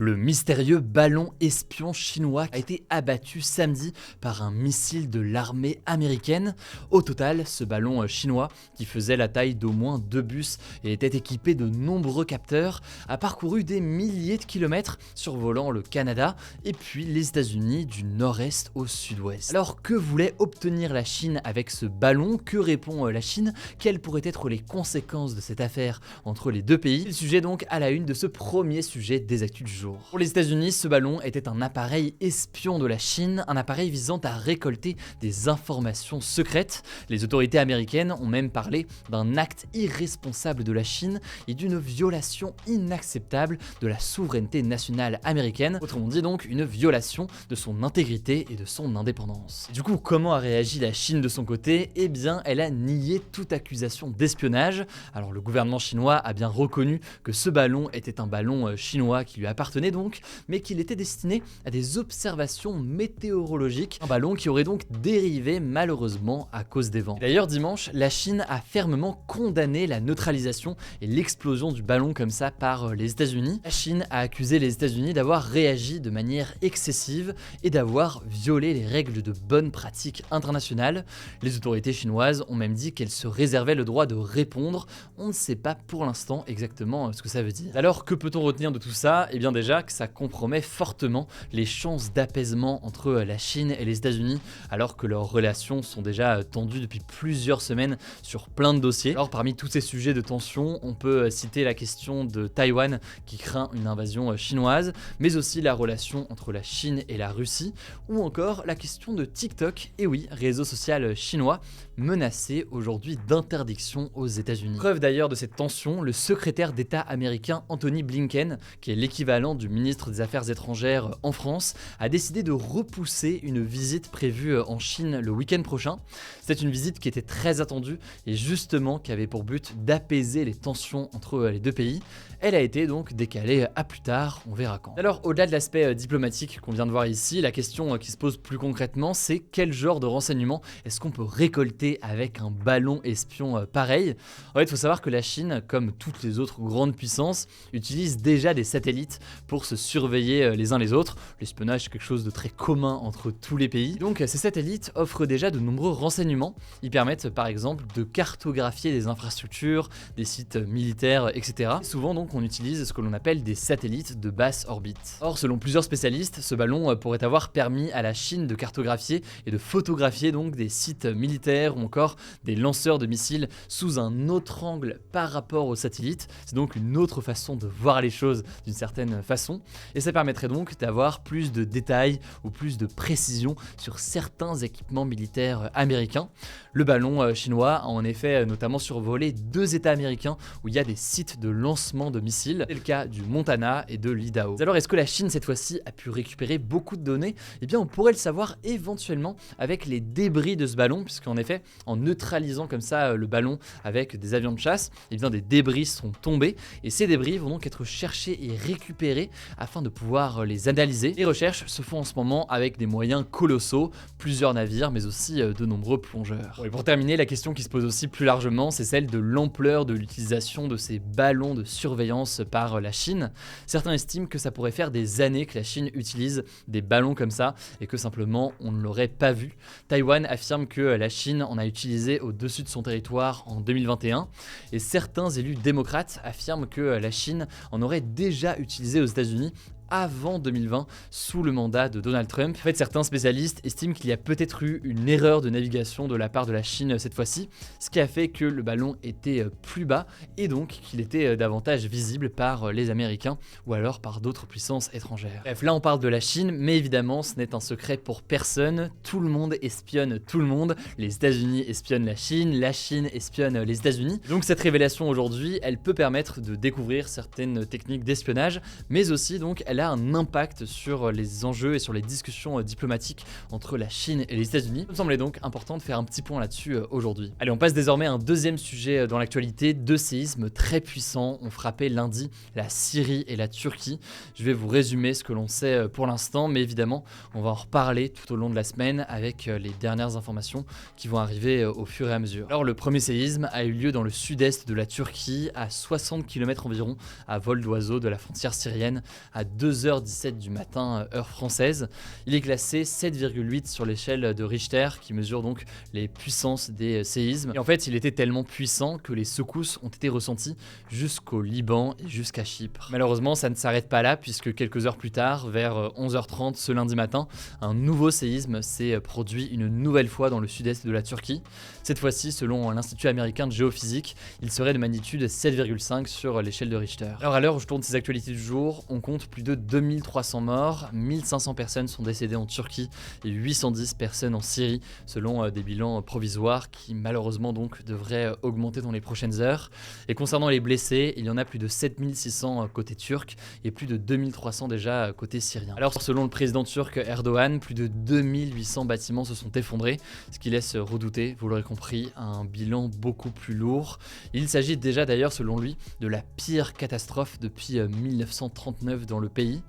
Le mystérieux ballon espion chinois a été abattu samedi par un missile de l'armée américaine. Au total, ce ballon chinois, qui faisait la taille d'au moins 2 bus et était équipé de nombreux capteurs, a parcouru des milliers de kilomètres survolant le Canada et puis les États-Unis du nord-est au sud-ouest. Alors que voulait obtenir la Chine avec ce ballon? Que répond la Chine? Quelles pourraient être les conséquences de cette affaire entre les deux pays? C'est le sujet donc à la une de ce premier sujet des actus du jour. Pour les États-Unis, ce ballon était un appareil espion de la Chine, un appareil visant à récolter des informations secrètes. Les autorités américaines ont même parlé d'un acte irresponsable de la Chine et d'une violation inacceptable de la souveraineté nationale américaine, autrement dit donc une violation de son intégrité et de son indépendance. Et du coup, comment a réagi la Chine de son côté? Eh bien, elle a nié toute accusation d'espionnage. Alors le gouvernement chinois a bien reconnu que ce ballon était un ballon chinois qui lui appartenait donc, mais qu'il était destiné à des observations météorologiques, un ballon qui aurait donc dérivé malheureusement à cause des vents. D'ailleurs dimanche, la Chine a fermement condamné la neutralisation et l'explosion du ballon comme ça par les États-Unis. La Chine a accusé les États-Unis d'avoir réagi de manière excessive et d'avoir violé les règles de bonne pratique internationale. Les autorités chinoises ont même dit qu'elles se réservaient le droit de répondre. On ne sait pas pour l'instant exactement ce que ça veut dire. Alors que peut-on retenir de tout ça? Eh bien déjà que ça compromet fortement les chances d'apaisement entre la Chine et les États-Unis, alors que leurs relations sont déjà tendues depuis plusieurs semaines sur plein de dossiers. Alors parmi tous ces sujets de tension, on peut citer la question de Taïwan qui craint une invasion chinoise, mais aussi la relation entre la Chine et la Russie, ou encore la question de TikTok, et oui, réseau social chinois, menacé aujourd'hui d'interdiction aux États-Unis. Preuve d'ailleurs de cette tension, le secrétaire d'État américain Antony Blinken, qui est l'équivalent du ministre des Affaires étrangères en France, a décidé de repousser une visite prévue en Chine le week-end prochain. C'est une visite qui était très attendue et justement qui avait pour but d'apaiser les tensions entre les deux pays. Elle a été donc décalée à plus tard, on verra quand. Alors au-delà de l'aspect diplomatique qu'on vient de voir ici, la question qui se pose plus concrètement, c'est quel genre de renseignements est-ce qu'on peut récolter avec un ballon espion pareil? En fait, il faut savoir que la Chine, comme toutes les autres grandes puissances, utilise déjà des satellites pour se surveiller les uns les autres. L'espionnage, c'est quelque chose de très commun entre tous les pays. Donc ces satellites offrent déjà de nombreux renseignements. Ils permettent par exemple de cartographier des infrastructures, des sites militaires, etc. Et souvent donc on utilise ce que l'on appelle des satellites de basse orbite. Or selon plusieurs spécialistes, ce ballon pourrait avoir permis à la Chine de cartographier et de photographier donc des sites militaires ou encore des lanceurs de missiles sous un autre angle par rapport aux satellites. C'est donc une autre façon de voir les choses d'une certaine façon, et ça permettrait donc d'avoir plus de détails ou plus de précision sur certains équipements militaires américains. Le ballon chinois a en effet notamment survolé 2 États américains où il y a des sites de lancement de missiles, c'est le cas du Montana et de l'Idaho. Alors est-ce que la Chine cette fois-ci a pu récupérer beaucoup de données? Eh bien on pourrait le savoir éventuellement avec les débris de ce ballon, puisqu'en effet en neutralisant comme ça le ballon avec des avions de chasse, eh bien des débris sont tombés et ces débris vont donc être cherchés et récupérés afin de pouvoir les analyser. Les recherches se font en ce moment avec des moyens colossaux, plusieurs navires mais aussi de nombreux plongeurs. Bon, et pour terminer, la question qui se pose aussi plus largement, c'est celle de l'ampleur de l'utilisation de ces ballons de surveillance par la Chine. Certains estiment que ça pourrait faire des années que la Chine utilise des ballons comme ça et que simplement on ne l'aurait pas vu. Taïwan affirme que la Chine en a utilisé au-dessus de son territoire en 2021 et certains élus démocrates affirment que la Chine en aurait déjà utilisé aux États-Unis avant 2020 sous le mandat de Donald Trump. En fait, certains spécialistes estiment qu'il y a peut-être eu une erreur de navigation de la part de la Chine cette fois-ci, ce qui a fait que le ballon était plus bas et donc qu'il était davantage visible par les Américains ou alors par d'autres puissances étrangères. Bref, là on parle de la Chine, mais évidemment ce n'est un secret pour personne. Tout le monde espionne tout le monde. Les États-Unis espionnent la Chine espionne les États-Unis. Donc cette révélation aujourd'hui, elle peut permettre de découvrir certaines techniques d'espionnage, mais aussi donc elle a un impact sur les enjeux et sur les discussions diplomatiques entre la Chine et les États-Unis. Il me semblait donc important de faire un petit point là-dessus aujourd'hui. Allez, on passe désormais à un deuxième sujet dans l'actualité. 2 séismes très puissants ont frappé lundi la Syrie et la Turquie. Je vais vous résumer ce que l'on sait pour l'instant, mais évidemment, on va en reparler tout au long de la semaine avec les dernières informations qui vont arriver au fur et à mesure. Alors, le premier séisme a eu lieu dans le sud-est de la Turquie, à 60 km environ à vol d'oiseau de la frontière syrienne, à 2 2h17 du matin, heure française. Il est classé 7,8 sur l'échelle de Richter, qui mesure donc les puissances des séismes. Et en fait, il était tellement puissant que les secousses ont été ressenties jusqu'au Liban et jusqu'à Chypre. Malheureusement, ça ne s'arrête pas là, puisque quelques heures plus tard, vers 11h30 ce lundi matin, un nouveau séisme s'est produit une nouvelle fois dans le sud-est de la Turquie. Cette fois-ci, selon l'Institut américain de géophysique, il serait de magnitude 7,5 sur l'échelle de Richter. Alors à l'heure où je tourne ces actualités du jour, on compte plus de 2300 morts, 1500 personnes sont décédées en Turquie et 810 personnes en Syrie, selon des bilans provisoires qui malheureusement donc devraient augmenter dans les prochaines heures. Et concernant les blessés, il y en a plus de 7600 côté turc et plus de 2300 déjà côté syrien. Alors selon le président turc Erdogan, plus de 2800 bâtiments se sont effondrés, ce qui laisse redouter, vous l'aurez compris, un bilan beaucoup plus lourd. Il s'agit déjà d'ailleurs selon lui de la pire catastrophe depuis 1939 dans le pays.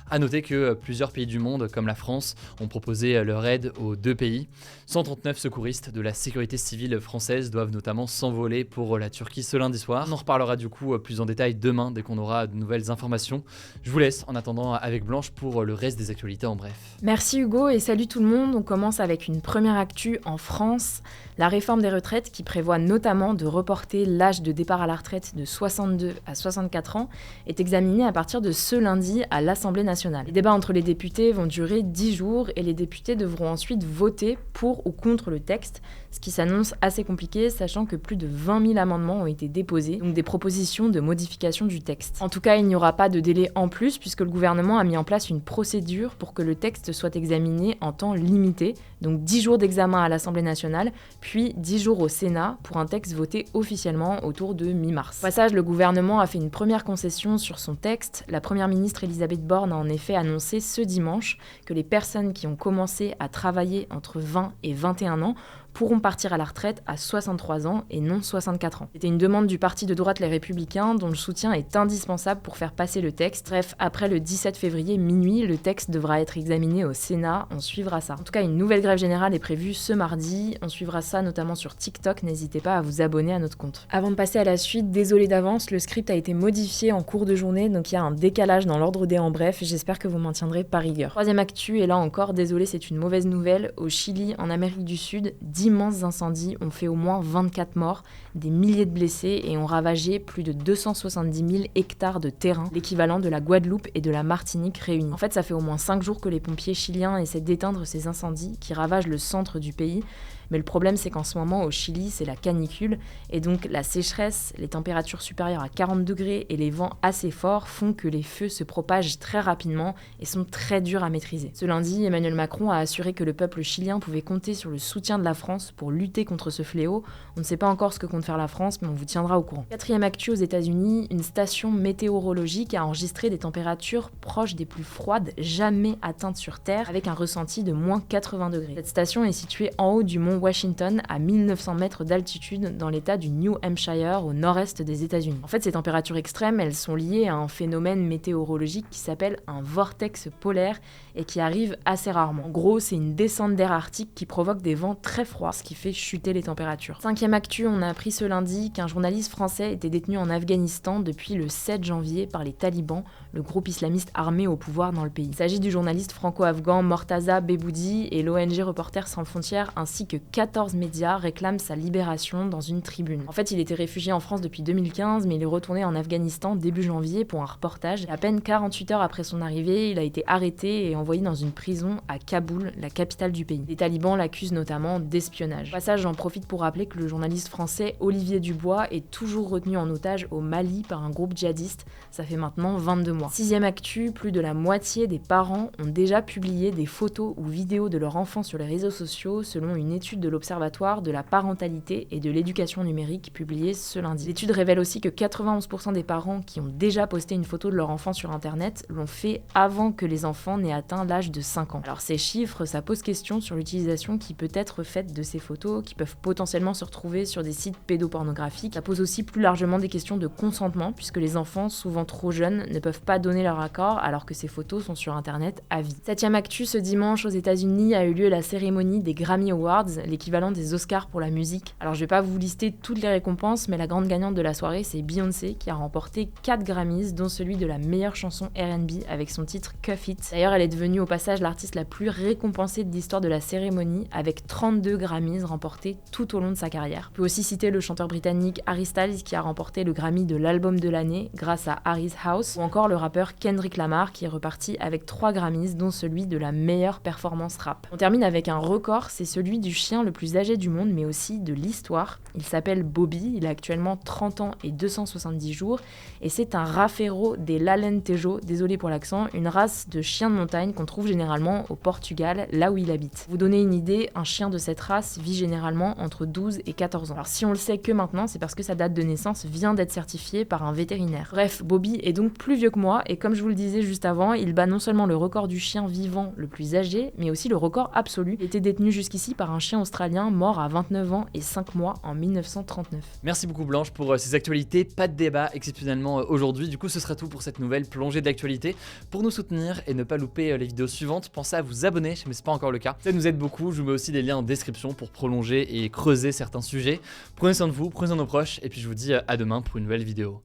A noter que plusieurs pays du monde, comme la France, ont proposé leur aide aux deux pays. 139 secouristes de la sécurité civile française doivent notamment s'envoler pour la Turquie ce lundi soir. On en reparlera du coup plus en détail demain dès qu'on aura de nouvelles informations. Je vous laisse en attendant avec Blanche pour le reste des actualités en bref. Merci Hugo et salut tout le monde. On commence avec une première actu en France. La réforme des retraites qui prévoit notamment de reporter l'âge de départ à la retraite de 62 à 64 ans est examinée à partir de ce lundi à l'Assemblée nationale. Les débats entre les députés vont durer 10 jours et les députés devront ensuite voter pour ou contre le texte, ce qui s'annonce assez compliqué sachant que plus de 20 000 amendements ont été déposés, donc des propositions de modification du texte. En tout cas, il n'y aura pas de délai en plus puisque le gouvernement a mis en place une procédure pour que le texte soit examiné en temps limité, donc 10 jours d'examen à l'Assemblée nationale, puis 10 jours au Sénat pour un texte voté officiellement autour de mi-mars. Au passage, le gouvernement a fait une première concession sur son texte. La première ministre Elisabeth Borne a en effet annoncé ce dimanche que les personnes qui ont commencé à travailler entre 20 et 21 ans pourront partir à la retraite à 63 ans et non 64 ans. C'était une demande du parti de droite Les Républicains dont le soutien est indispensable pour faire passer le texte. Bref, après le 17 février minuit, le texte devra être examiné au Sénat, on suivra ça. En tout cas, une nouvelle grève générale est prévue ce mardi, on suivra ça notamment sur TikTok, n'hésitez pas à vous abonner à notre compte. Avant de passer à la suite, désolé d'avance, le script a été modifié en cours de journée, donc il y a un décalage dans l'ordre des en bref, j'espère que vous maintiendrez par rigueur. Troisième actu, et là encore, désolé, c'est une mauvaise nouvelle, au Chili, en Amérique du Sud, d'immenses incendies ont fait au moins 24 morts, des milliers de blessés et ont ravagé plus de 270 000 hectares de terrain, l'équivalent de la Guadeloupe et de la Martinique réunis. En fait, ça fait au moins 5 jours que les pompiers chiliens essaient d'éteindre ces incendies qui ravagent le centre du pays. Mais le problème, c'est qu'en ce moment, au Chili, c'est la canicule. Et donc, la sécheresse, les températures supérieures à 40 degrés et les vents assez forts font que les feux se propagent très rapidement et sont très durs à maîtriser. Ce lundi, Emmanuel Macron a assuré que le peuple chilien pouvait compter sur le soutien de la France pour lutter contre ce fléau. On ne sait pas encore ce que compte faire la France, mais on vous tiendra au courant. Quatrième actu aux États-Unis, une station météorologique a enregistré des températures proches des plus froides jamais atteintes sur Terre, avec un ressenti de moins 80 degrés. Cette station est située en haut du mont Washington, à 1900 mètres d'altitude, dans l'état du New Hampshire, au nord-est des États-Unis. En fait, ces températures extrêmes, elles sont liées à un phénomène météorologique qui s'appelle un vortex polaire et qui arrive assez rarement. En gros, c'est une descente d'air arctique qui provoque des vents très froids, ce qui fait chuter les températures. Cinquième actu, on a appris ce lundi qu'un journaliste français était détenu en Afghanistan depuis le 7 janvier par les talibans, le groupe islamiste armé au pouvoir dans le pays. Il s'agit du journaliste franco-afghan Mortaza Beboudi et l'ONG Reporters sans frontières ainsi que 14 médias réclament sa libération dans une tribune. En fait, il était réfugié en France depuis 2015, mais il est retourné en Afghanistan début janvier pour un reportage. À peine 48 heures après son arrivée, il a été arrêté et envoyé dans une prison à Kaboul, la capitale du pays. Les talibans l'accusent notamment d'espionnage. Au passage, j'en profite pour rappeler que le journaliste français Olivier Dubois est toujours retenu en otage au Mali par un groupe djihadiste. Ça fait maintenant 22 mois. Sixième actu, plus de la moitié des parents ont déjà publié des photos ou vidéos de leurs enfants sur les réseaux sociaux, selon une étude de l'Observatoire de la parentalité et de l'éducation numérique publiée ce lundi. L'étude révèle aussi que 91% des parents qui ont déjà posté une photo de leur enfant sur internet l'ont fait avant que les enfants n'aient atteint l'âge de 5 ans. Alors ces chiffres, ça pose question sur l'utilisation qui peut être faite de ces photos, qui peuvent potentiellement se retrouver sur des sites pédopornographiques. Ça pose aussi plus largement des questions de consentement, puisque les enfants, souvent trop jeunes, ne peuvent pas pas donné leur accord alors que ces photos sont sur internet à vie. 7ème actu, ce dimanche aux États-Unis a eu lieu la cérémonie des Grammy Awards, l'équivalent des Oscars pour la musique. Alors je vais pas vous lister toutes les récompenses, mais la grande gagnante de la soirée c'est Beyoncé qui a remporté 4 Grammys, dont celui de la meilleure chanson R&B avec son titre Cuff It. D'ailleurs elle est devenue au passage l'artiste la plus récompensée de l'histoire de la cérémonie avec 32 Grammys remportés tout au long de sa carrière. On peut aussi citer le chanteur britannique Harry Styles qui a remporté le Grammy de l'album de l'année grâce à Harry's House, ou encore le rappeur Kendrick Lamar qui est reparti avec 3 Grammys, dont celui de la meilleure performance rap. On termine avec un record, c'est celui du chien le plus âgé du monde, mais aussi de l'histoire. Il s'appelle Bobby, il a actuellement 30 ans et 270 jours, et c'est un Rafeiro des l'Alentejo, désolé pour l'accent, une race de chien de montagne qu'on trouve généralement au Portugal, là où il habite. Pour vous donner une idée, un chien de cette race vit généralement entre 12 et 14 ans. Alors si on le sait que maintenant, c'est parce que sa date de naissance vient d'être certifiée par un vétérinaire. Bref, Bobby est donc plus vieux que moi, et comme je vous le disais juste avant, il bat non seulement le record du chien vivant le plus âgé, mais aussi le record absolu. Il était détenu jusqu'ici par un chien australien mort à 29 ans et 5 mois en 1939. Merci beaucoup Blanche pour ces actualités, pas de débat exceptionnellement aujourd'hui. Du coup ce sera tout pour cette nouvelle plongée d'actualité. Pour nous soutenir et ne pas louper les vidéos suivantes, pensez à vous abonner, mais c'est pas encore le cas. Ça nous aide beaucoup, je vous mets aussi des liens en description pour prolonger et creuser certains sujets. Prenez soin de vous, prenez soin de nos proches, et puis je vous dis à demain pour une nouvelle vidéo.